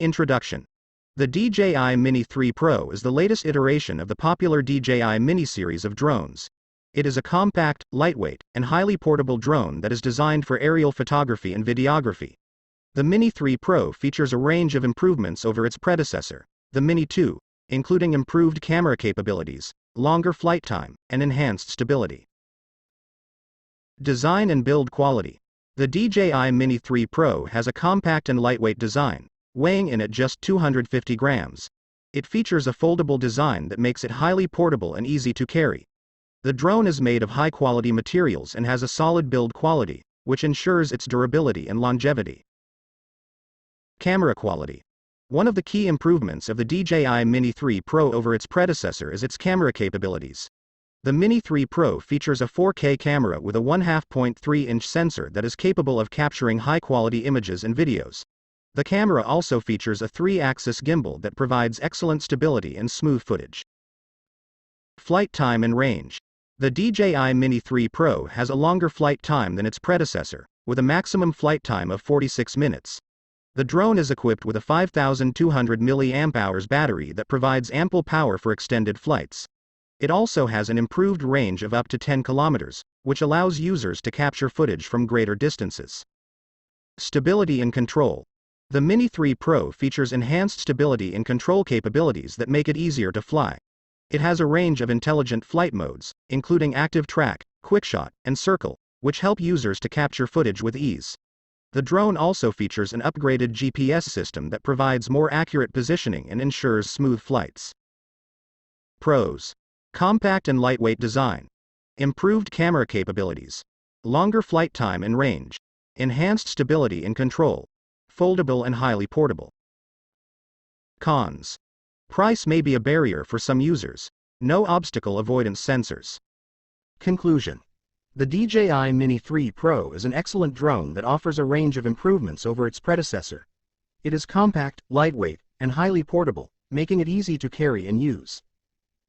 Introduction. The DJI Mini 3 Pro is the latest iteration of the popular DJI Mini series of drones. It is a compact, lightweight, and highly portable drone that is designed for aerial photography and videography. The Mini 3 Pro features a range of improvements over its predecessor, the Mini 2, including improved camera capabilities, longer flight time, and enhanced stability. Design and build quality. The DJI Mini 3 Pro has a compact and lightweight design, weighing in at just 250 grams. It features a foldable design that makes it highly portable and easy to carry. The drone is made of high-quality materials and has a solid build quality, which ensures its durability and longevity. Camera quality. One of the key improvements of the DJI Mini 3 Pro over its predecessor is its camera capabilities. The Mini 3 Pro features a 4K camera with a 1/2.3-inch sensor that is capable of capturing high-quality images and videos. The camera also features a 3-axis gimbal that provides excellent stability and smooth footage. Flight time and range. The DJI Mini 3 Pro has a longer flight time than its predecessor, with a maximum flight time of 46 minutes. The drone is equipped with a 5,200 mAh battery that provides ample power for extended flights. It also has an improved range of up to 10 kilometers, which allows users to capture footage from greater distances. Stability and control. The Mini 3 Pro features enhanced stability and control capabilities that make it easier to fly. It has a range of intelligent flight modes, including active track, quickshot, and circle, which help users to capture footage with ease. The drone also features an upgraded GPS system that provides more accurate positioning and ensures smooth flights. Pros. Compact and lightweight design. Improved camera capabilities. Longer flight time and range. Enhanced stability and control. Foldable and highly portable. Cons. Price may be a barrier for some users. No obstacle avoidance sensors. Conclusion. The DJI Mini 3 Pro is an excellent drone that offers a range of improvements over its predecessor. It is compact, lightweight, and highly portable, making it easy to carry and use.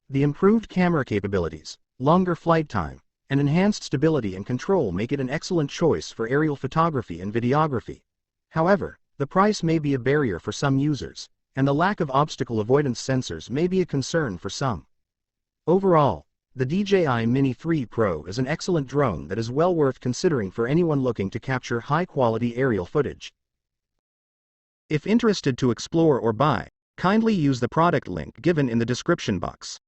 The improved camera capabilities, longer flight time, and enhanced stability and control make it an excellent choice for aerial photography and videography. However, the price may be a barrier for some users, and the lack of obstacle avoidance sensors may be a concern for some. Overall, the DJI Mini 3 Pro is an excellent drone that is well worth considering for anyone looking to capture high-quality aerial footage. If interested to explore or buy, kindly use the product link given in the description box.